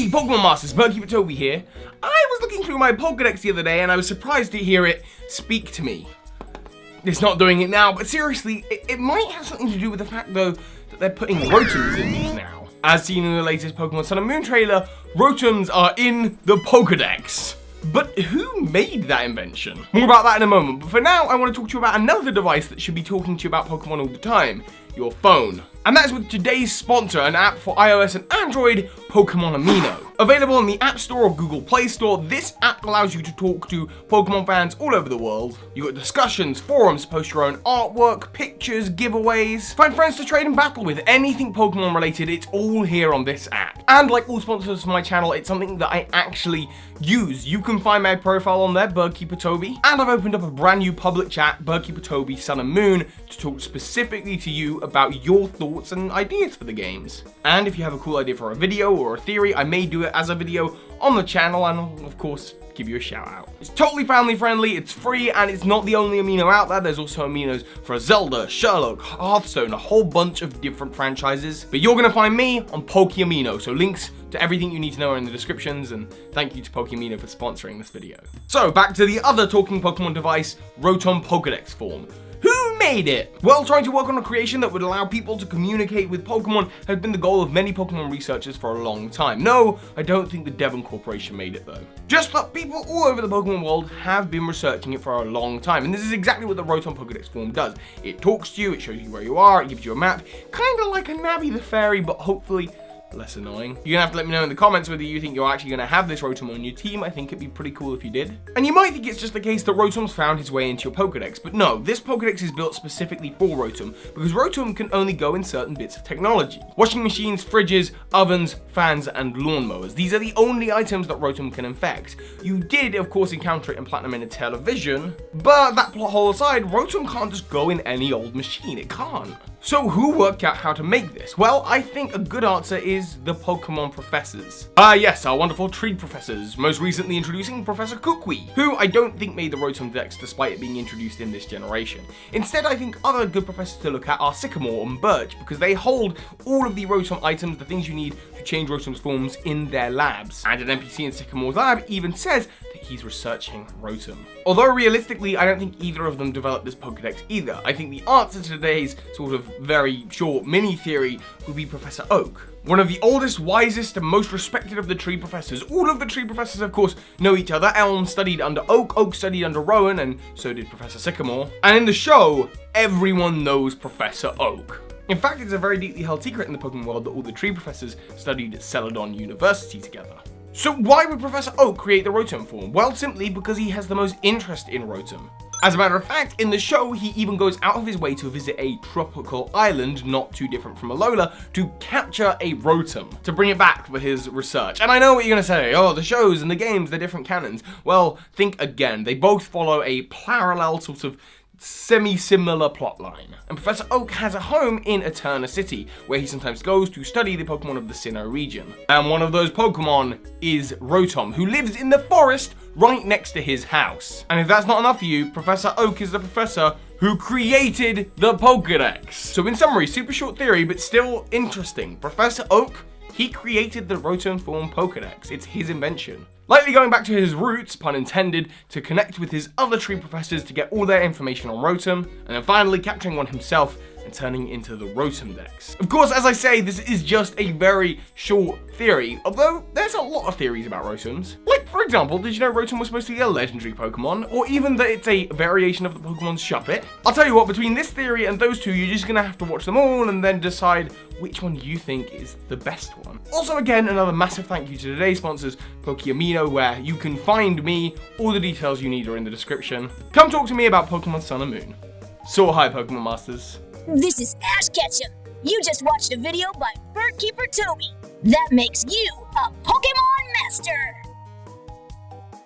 Hey Pokemon Masters, Birdkeepertoby here. I was looking through my Pokedex the other day and I was surprised to hear it speak to me. It's not doing it now, but seriously, it might have something to do with the fact though that they're putting Rotoms in these now. As seen in the latest Pokemon Sun and Moon trailer, Rotoms are in the Pokedex. But who made that invention? More about that in a moment, but for now I want to talk to you about another device that should be talking to you about Pokemon all the time, your phone. And that is with today's sponsor, an app for iOS and Android, Pokeamino. Available in the App Store or Google Play Store, this app allows you to talk to Pokemon fans all over the world. You got discussions, forums, post your own artwork, pictures, giveaways, find friends to trade and battle with, anything Pokemon related, it's all here on this app. And like all sponsors of my channel, it's something that I actually use. You can find my profile on there, Birdkeepertoby, and I've opened up a brand new public chat, Birdkeepertoby Sun and Moon, to talk specifically to you about your thoughts and ideas for the games. And if you have a cool idea for a video or a theory, I may do it as a video on the channel and of course give you a shout out. It's totally family friendly, it's free, and it's not the only amino out there. There's also aminos for Zelda, Sherlock, Hearthstone, a whole bunch of different franchises. But you're gonna find me on Pokeamino, so links to everything you need to know are in the descriptions, and thank you to Pokeamino for sponsoring this video. So back to the other talking Pokemon device, Rotom Pokedex form. Who made it? Well, trying to work on a creation that would allow people to communicate with Pokemon has been the goal of many Pokemon researchers for a long time. No, I don't think the Devon Corporation made it though. Just that people all over the Pokemon world have been researching it for a long time, and this is exactly what the Rotom Pokedex form does. It talks to you, it shows you where you are, it gives you a map, kind of like a Navi the Fairy, but hopefully less annoying. You're gonna have to let me know in the comments whether you think you're actually gonna have this Rotom on your team. I think it'd be pretty cool if you did. And you might think it's just the case that Rotom's found his way into your Pokedex, but no, this Pokedex is built specifically for Rotom, because Rotom can only go in certain bits of technology. Washing machines, fridges, ovens, fans, and lawnmowers. These are the only items that Rotom can infect. You did, of course, encounter it in Platinum and Television, but that plot hole aside, Rotom can't just go in any old machine. It can't. So who worked out how to make this? Well, I think a good answer is the Pokemon professors. Yes, our wonderful tree professors, most recently introducing Professor Kukui, who I don't think made the Rotom Dex despite it being introduced in this generation. Instead, I think other good professors to look at are Sycamore and Birch, because they hold all of the Rotom items, the things you need to change Rotom's forms in their labs. And an NPC in Sycamore's lab even says that he's researching Rotom. Although realistically, I don't think either of them developed this Pokedex either. I think the answer to today's sort of very short mini theory would be Professor Oak. One of the oldest, wisest, and most respected of the tree professors. All of the tree professors, of course, know each other. Elm studied under Oak, Oak studied under Rowan, and so did Professor Sycamore. And in the show, everyone knows Professor Oak. In fact, it's a very deeply held secret in the Pokemon world that all the tree professors studied at Celadon University together. So why would Professor Oak create the Rotom form? Well, simply because he has the most interest in Rotom. As a matter of fact, in the show, he even goes out of his way to visit a tropical island, not too different from Alola, to capture a Rotom, to bring it back for his research. And I know what you're gonna say, oh, the shows and the games, they're different canons. Well, think again, they both follow a parallel sort of semi-similar plotline. And Professor Oak has a home in Eterna City, where he sometimes goes to study the Pokemon of the Sinnoh region. And one of those Pokemon is Rotom, who lives in the forest right next to his house. And if that's not enough for you, Professor Oak is the professor who created the Pokedex. So in summary, super short theory, but still interesting. Professor Oak, he created the Rotom form Pokedex. It's his invention. Likely going back to his roots, pun intended, to connect with his other tree professors to get all their information on Rotom, and then finally capturing one himself and turning into the Rotom Dex. Of course, as I say, this is just a very short theory, although there's a lot of theories about Rotoms. Like, for example, did you know Rotom was supposed to be a legendary Pokemon, or even that it's a variation of the Pokemon's Shuppet? I'll tell you what, between this theory and those two, you're just gonna have to watch them all and then decide which one you think is the best one. Also, again, another massive thank you to today's sponsors, Pokeamino, where you can find me. All the details you need are in the description. Come talk to me about Pokemon Sun and Moon. So hi, Pokemon Masters. This is Ash Ketchum. You just watched a video by Birdkeepertoby. That makes you a Pokemon Master.